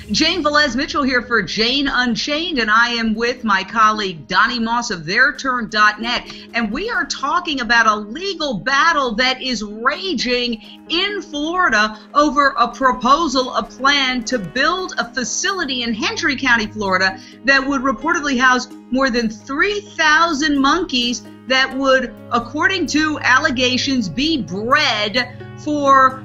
Janevelezmitchell here for Jane Unchained, and I am with my colleague Donnie Moss of theirturn.net, and we are talking about a legal battle that is raging in Florida over a proposal, a plan to build a facility in Hendry County, Florida, that would reportedly house more than 3,000 monkeys that would, according to allegations, be bred for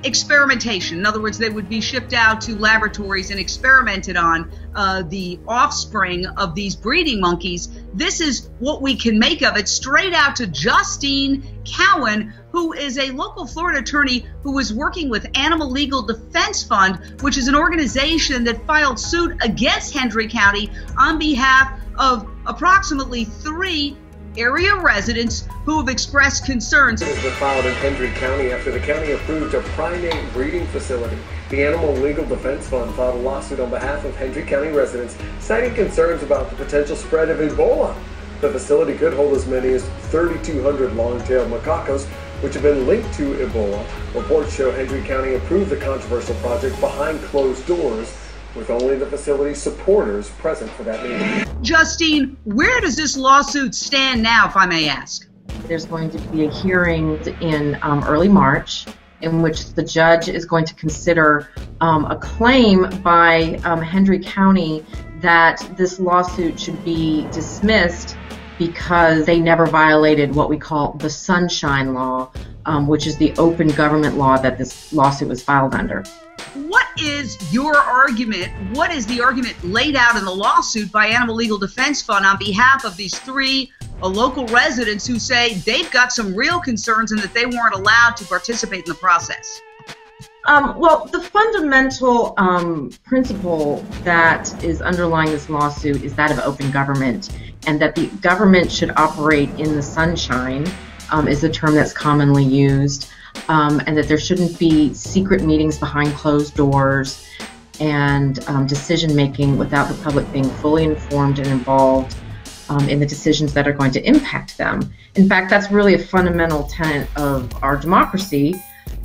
experimentation. In other words, they would be shipped out to laboratories and experimented on the offspring of these breeding monkeys. This is what we can make of it. Straight out to Justine Cowan, who is a local Florida attorney who is working with Animal Legal Defense Fund, which is an organization that filed suit against Hendry County on behalf of approximately 3 area residents who have expressed concerns. It has been filed in Hendry County after the county approved a primate breeding facility. The Animal Legal Defense Fund filed a lawsuit on behalf of Hendry County residents, citing concerns about the potential spread of Ebola. The facility could hold as many as 3,200 long-tailed macacos, which have been linked to Ebola. Reports show Hendry County approved the controversial project behind closed doors, with only the facility's supporters present for that meeting. Justine, where does this lawsuit stand now, if I may ask? There's going to be a hearing in early March in which the judge is going to consider a claim by Hendry County that this lawsuit should be dismissed because they never violated what we call the Sunshine Law, which is the open government law that this lawsuit was filed under. What is your argument? What is the argument laid out in the lawsuit by Animal Legal Defense Fund on behalf of these 3 local residents who say they've got some real concerns and that they weren't allowed to participate in the process? Well, the fundamental principle that is underlying this lawsuit is that of open government, and that the government should operate in the sunshine is a term that's commonly used. And that there shouldn't be secret meetings behind closed doors and decision-making without the public being fully informed and involved in the decisions that are going to impact them. In fact, that's really a fundamental tenet of our democracy.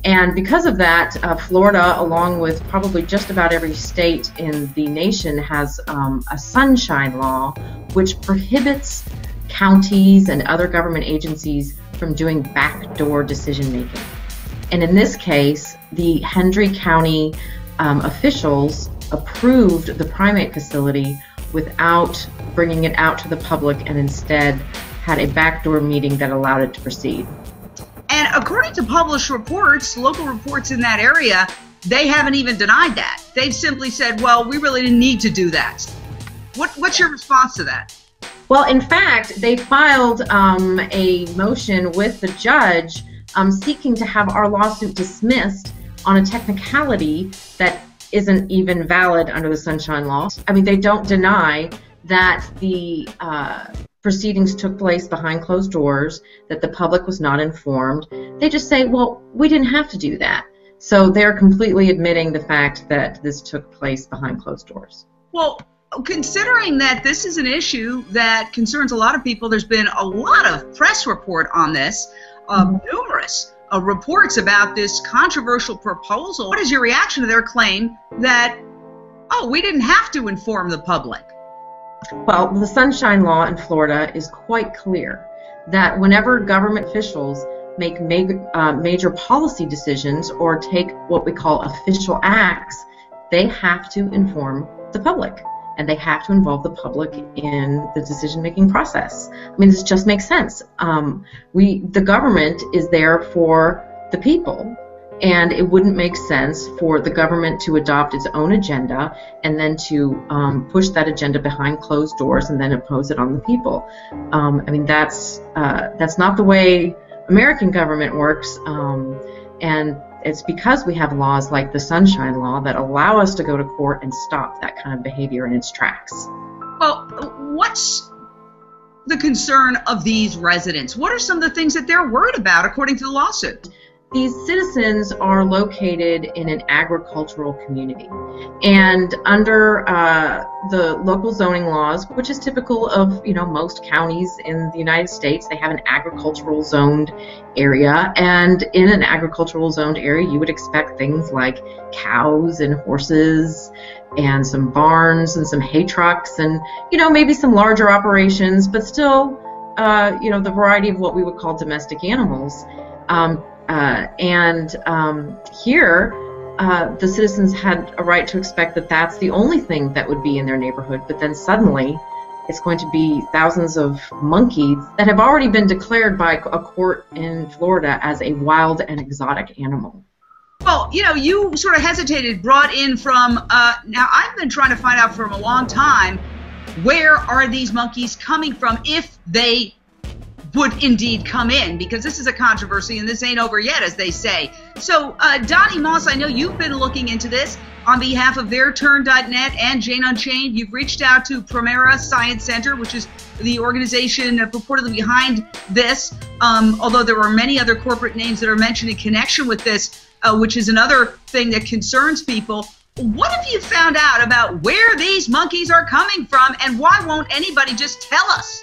And because of that, Florida, along with probably just about every state in the nation, has a sunshine law which prohibits counties and other government agencies from doing backdoor decision-making. And in this case, the Hendry County officials approved the primate facility without bringing it out to the public, and instead had a backdoor meeting that allowed it to proceed. And according to published reports, local reports in that area, they haven't even denied that. They've simply said, well, we really didn't need to do that. What's your response to that? Well, in fact, they filed a motion with the judge seeking to have our lawsuit dismissed on a technicality that isn't even valid under the Sunshine Law. I mean, they don't deny that the proceedings took place behind closed doors, that the public was not informed. They just say, well, we didn't have to do that. So they're completely admitting the fact that this took place behind closed doors. Well, considering that this is an issue that concerns a lot of people, there's been a lot of press report on this. Numerous reports about this controversial proposal. What is your reaction to their claim that, oh, we didn't have to inform the public? Well, the Sunshine Law in Florida is quite clear that whenever government officials make major policy decisions or take what we call official acts, they have to inform the public. And they have to involve the public in the decision-making process. I mean, this just makes sense. The government is there for the people, and it wouldn't make sense for the government to adopt its own agenda and then to push that agenda behind closed doors and then impose it on the people. I mean, that's not the way American government works, and it's because we have laws like the Sunshine Law that allow us to go to court and stop that kind of behavior in its tracks. Well, what's the concern of these residents? What are some of the things that they're worried about according to the lawsuit? these citizens are located in an agricultural community, and under the local zoning laws, which is typical of most counties in the United States, they have an agricultural zoned area, and in an agricultural zoned area you would expect things like cows and horses and some barns and some hay trucks and maybe some larger operations, but still the variety of what we would call domestic animals. Here, the citizens had a right to expect that that's the only thing that would be in their neighborhood, but then suddenly it's going to be thousands of monkeys that have already been declared by a court in Florida as a wild and exotic animal. Well, you sort of hesitated, brought in from, now I've been trying to find out for a long time, where are these monkeys coming from if they would indeed come in, because this is a controversy and this ain't over yet, as they say. So, Donnie Moss, I know you've been looking into this on behalf of theirturn.net and Jane Unchained. You've reached out to Primera Science Center, which is the organization purportedly behind this, although there are many other corporate names that are mentioned in connection with this, which is another thing that concerns people. What have you found out about where these monkeys are coming from, and why won't anybody just tell us?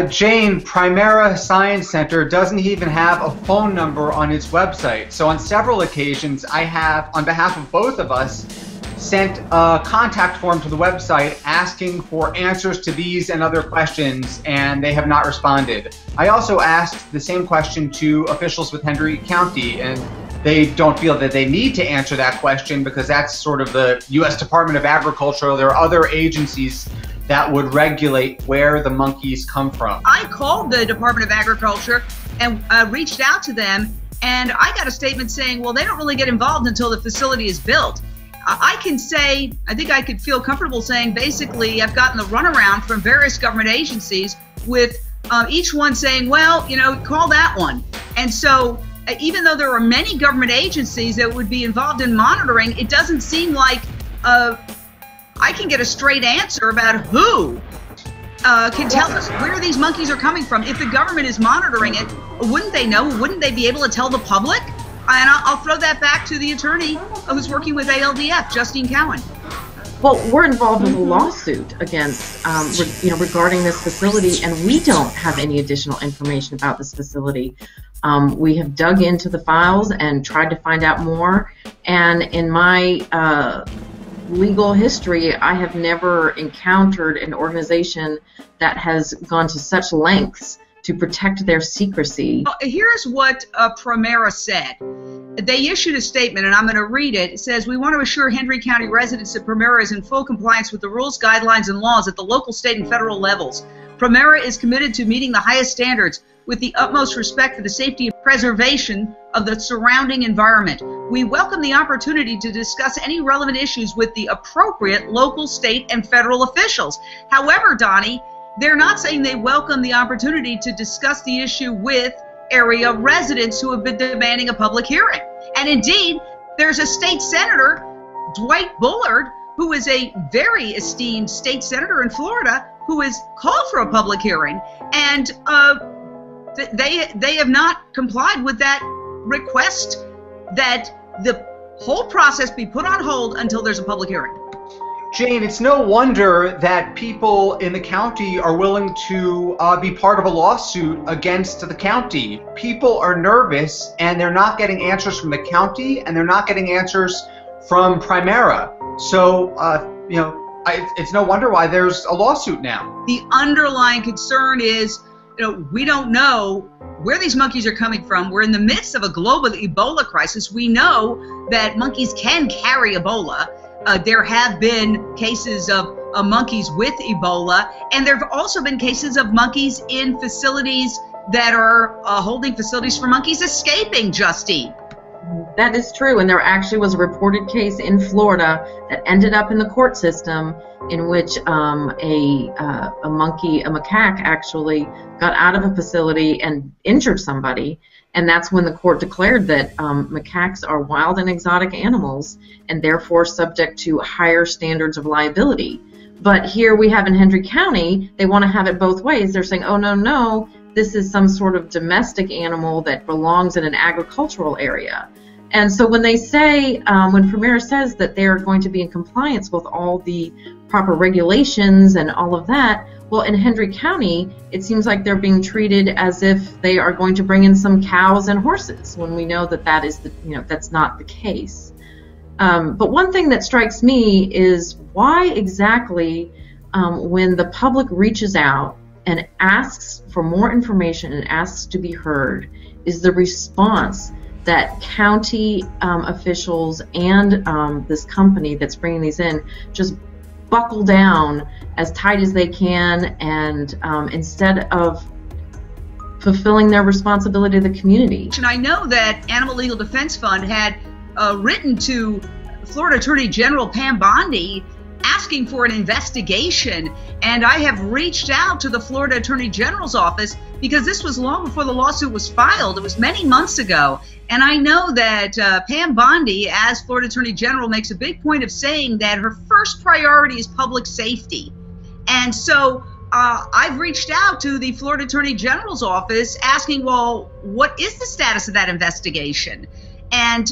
Jane, Primera Science Center doesn't even have a phone number on its website. So on several occasions, I have, on behalf of both of us, sent a contact form to the website asking for answers to these and other questions, and they have not responded. I also asked the same question to officials with Hendry County, and they don't feel that they need to answer that question because that's sort of the U.S. Department of Agriculture. There are other agencies that would regulate where the monkeys come from. I called the Department of Agriculture and reached out to them, and I got a statement saying, well, they don't really get involved until the facility is built. I can say, I think I could feel comfortable saying, basically, I've gotten the runaround from various government agencies with each one saying, well, call that one. And so even though there are many government agencies that would be involved in monitoring, it doesn't seem like I can get a straight answer about who can tell us where these monkeys are coming from. If the government is monitoring it, wouldn't they know? Wouldn't they be able to tell the public? And I'll throw that back to the attorney who's working with ALDF, Justine Cowan. Well, we're involved with a lawsuit against, regarding this facility, and we don't have any additional information about this facility. We have dug into the files and tried to find out more, and in my legal history, I have never encountered an organization that has gone to such lengths to protect their secrecy. Here's what Primera said. They issued a statement, and I'm going to read it. It says, we want to assure Hendry County residents that Primera is in full compliance with the rules, guidelines, and laws at the local, state, and federal levels. Primera is committed to meeting the highest standards with the utmost respect for the safety and preservation of the surrounding environment. We welcome the opportunity to discuss any relevant issues with the appropriate local, state, and federal officials. However, Donnie, they're not saying they welcome the opportunity to discuss the issue with area residents who have been demanding a public hearing. And indeed, there's a state senator, Dwight Bullard, who is a very esteemed state senator in Florida, who has called for a public hearing, and they have not complied with that request that the whole process be put on hold until there's a public hearing. Jane, it's no wonder that people in the county are willing to be part of a lawsuit against the county. People are nervous, and they're not getting answers from the county, and they're not getting answers from Primera. So, it's no wonder why there's a lawsuit now. The underlying concern is, we don't know where these monkeys are coming from. We're in the midst of a global Ebola crisis. We know that monkeys can carry Ebola. There have been cases of monkeys with Ebola, and there have also been cases of monkeys in facilities that are holding facilities for monkeys escaping, Justine. That is true, and there actually was a reported case in Florida that ended up in the court system in which a macaque actually got out of a facility and injured somebody, and that's when the court declared that macaques are wild and exotic animals and therefore subject to higher standards of liability. But here we have in Hendry County, they want to have it both ways. They're saying, oh, no, this is some sort of domestic animal that belongs in an agricultural area. And so when they say, when Primera says that they're going to be in compliance with all the proper regulations and all of that, well, in Hendry County, it seems like they're being treated as if they are going to bring in some cows and horses, when we know that that is that's not the case. But one thing that strikes me is why exactly, when the public reaches out and asks for more information and asks to be heard, is the response that county officials and this company that's bringing these in just buckle down as tight as they can, and instead of fulfilling their responsibility to the community. And I know that Animal Legal Defense Fund had written to Florida Attorney General Pam Bondi asking for an investigation, and I have reached out to the Florida Attorney General's office because this was long before the lawsuit was filed. It was many months ago, and I know that Pam Bondi, as Florida Attorney General, makes a big point of saying that her first priority is public safety. And so I've reached out to the Florida Attorney General's office asking, well, what is the status of that investigation? And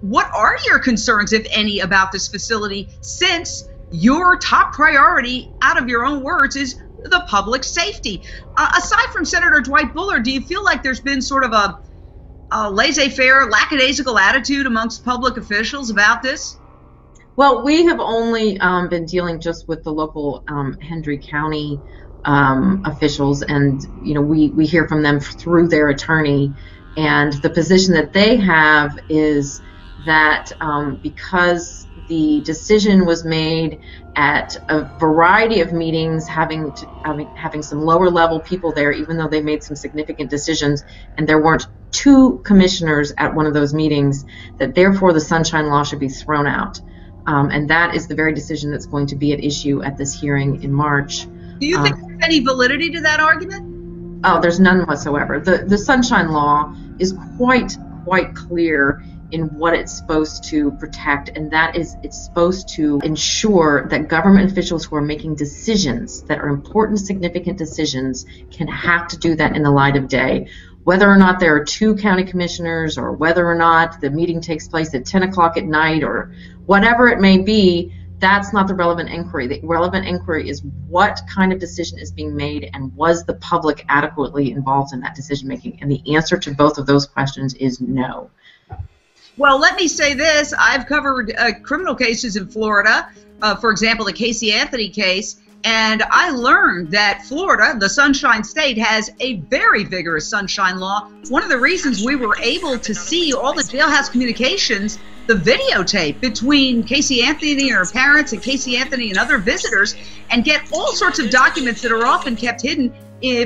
what are your concerns, if any, about this facility, since your top priority, out of your own words, is the public safety? Aside from Senator Dwight Bullard, do you feel like there's been sort of a laissez-faire, lackadaisical attitude amongst public officials about this? Well, we have only been dealing just with the local Hendry County officials, and we hear from them through their attorney, and the position that they have is that because the decision was made at a variety of meetings, having some lower level people there, even though they made some significant decisions, and there weren't two commissioners at one of those meetings, that therefore the Sunshine Law should be thrown out. And that is the very decision that's going to be at issue at this hearing in March. Do you think there's any validity to that argument? Oh, there's none whatsoever. The Sunshine Law is quite clear in what it's supposed to protect, and that is it's supposed to ensure that government officials who are making decisions that are important, significant decisions can have to do that in the light of day. Whether or not there are two county commissioners, or whether or not the meeting takes place at 10 o'clock at night, or whatever it may be, that's not the relevant inquiry. The relevant inquiry is what kind of decision is being made, and was the public adequately involved in that decision making? And the answer to both of those questions is no. Well, let me say this. I've covered criminal cases in Florida, for example, the Casey Anthony case, and I learned that Florida, the Sunshine State, has a very vigorous Sunshine Law. One of the reasons we were able to see all the jailhouse communications, the videotape between Casey Anthony and her parents and Casey Anthony and other visitors, and get all sorts of documents that are often kept hidden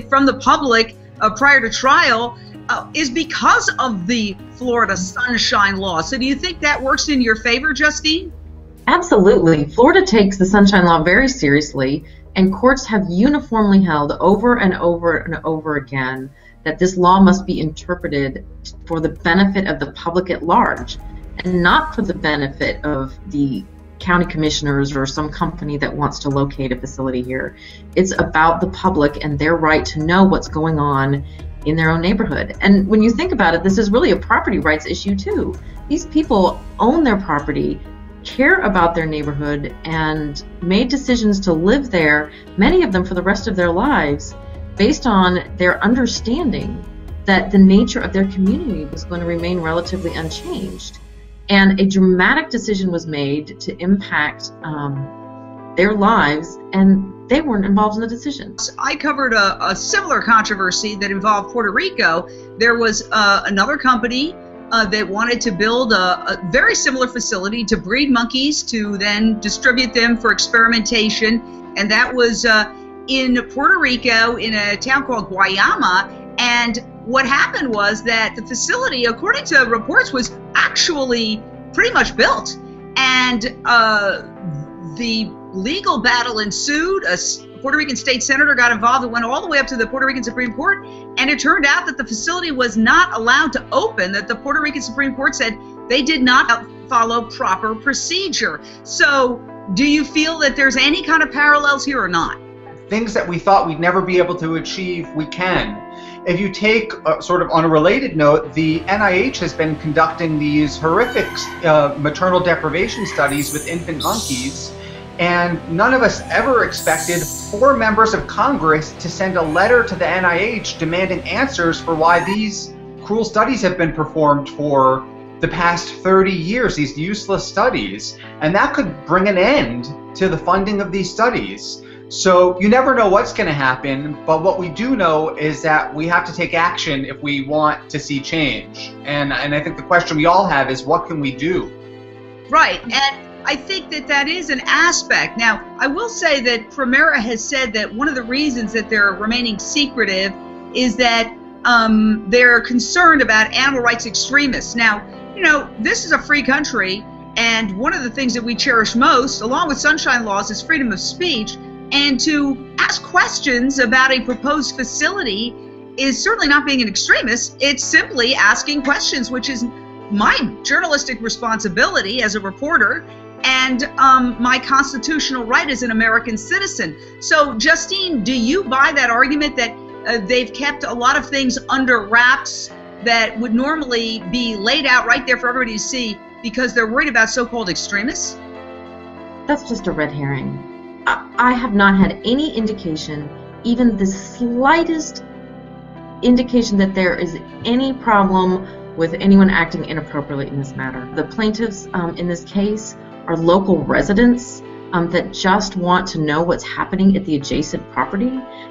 from the public prior to trial, is because of the Florida Sunshine Law. So do you think that works in your favor, Justine? Absolutely. Florida takes the Sunshine Law very seriously, and courts have uniformly held over and over and over again that this law must be interpreted for the benefit of the public at large, and not for the benefit of the county commissioners or some company that wants to locate a facility here. It's about the public and their right to know what's going on in their own neighborhood. And when you think about it, this is really a property rights issue too. These people own their property, care about their neighborhood, and made decisions to live there, many of them for the rest of their lives, based on their understanding that the nature of their community was going to remain relatively unchanged. And a dramatic decision was made to impact their lives, and they weren't involved in the decision. I covered a similar controversy that involved Puerto Rico. There was another company that wanted to build a very similar facility to breed monkeys, to then distribute them for experimentation, and that was in Puerto Rico in a town called Guayama. And what happened was that the facility, according to reports, was actually pretty much built, and the legal battle ensued. A Puerto Rican state senator got involved. It went all the way up to the Puerto Rican Supreme Court, and it turned out that the facility was not allowed to open, that the Puerto Rican Supreme Court said they did not follow proper procedure. So do you feel that there's any kind of parallels here or not? Things that we thought we'd never be able to achieve, we can. if you take, sort of on a related note, the NIH has been conducting these horrific maternal deprivation studies with infant monkeys, and none of us ever expected 4 members of Congress to send a letter to the NIH demanding answers for why these cruel studies have been performed for the past 30 years, these useless studies, and that could bring an end to the funding of these studies. So you never know what's going to happen, but what we do know is that we have to take action if we want to see change. And I think the question we all have is, what can we do? Right, and I think that that is an aspect. Now, I will say that Primera has said that one of the reasons that they're remaining secretive is that they're concerned about animal rights extremists. Now, you know, this is a free country, and one of the things that we cherish most, along with sunshine laws, is freedom of speech. And to ask questions about a proposed facility is certainly not being an extremist. It's simply asking questions, which is my journalistic responsibility as a reporter and my constitutional right as an American citizen. So, Justine, do you buy that argument that they've kept a lot of things under wraps that would normally be laid out right there for everybody to see because they're worried about so-called extremists? That's just a red herring. I have not had any indication, even the slightest indication, that there is any problem with anyone acting inappropriately in this matter. The plaintiffs in this case are local residents that just want to know what's happening at the adjacent property.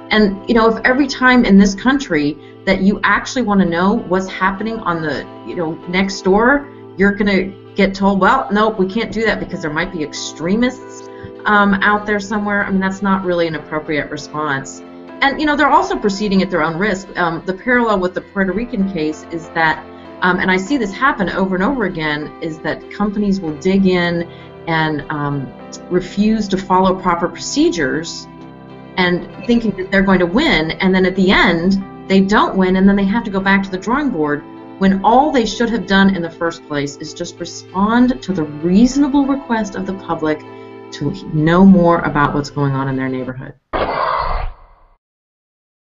And, you know, if every time in this country that you actually want to know what's happening on the, you know, next door, you're going to get told, well, nope, we can't do that because there might be extremists out there somewhere. I mean, that's not really an appropriate response. And, you know, they're also proceeding at their own risk. The parallel with the Puerto Rican case is that, and I see this happen over and over again, is that companies will dig in and refuse to follow proper procedures and thinking that they're going to win, and then at the end they don't win, and then they have to go back to the drawing board when all they should have done in the first place is just respond to the reasonable request of the public to know more about what's going on in their neighborhood.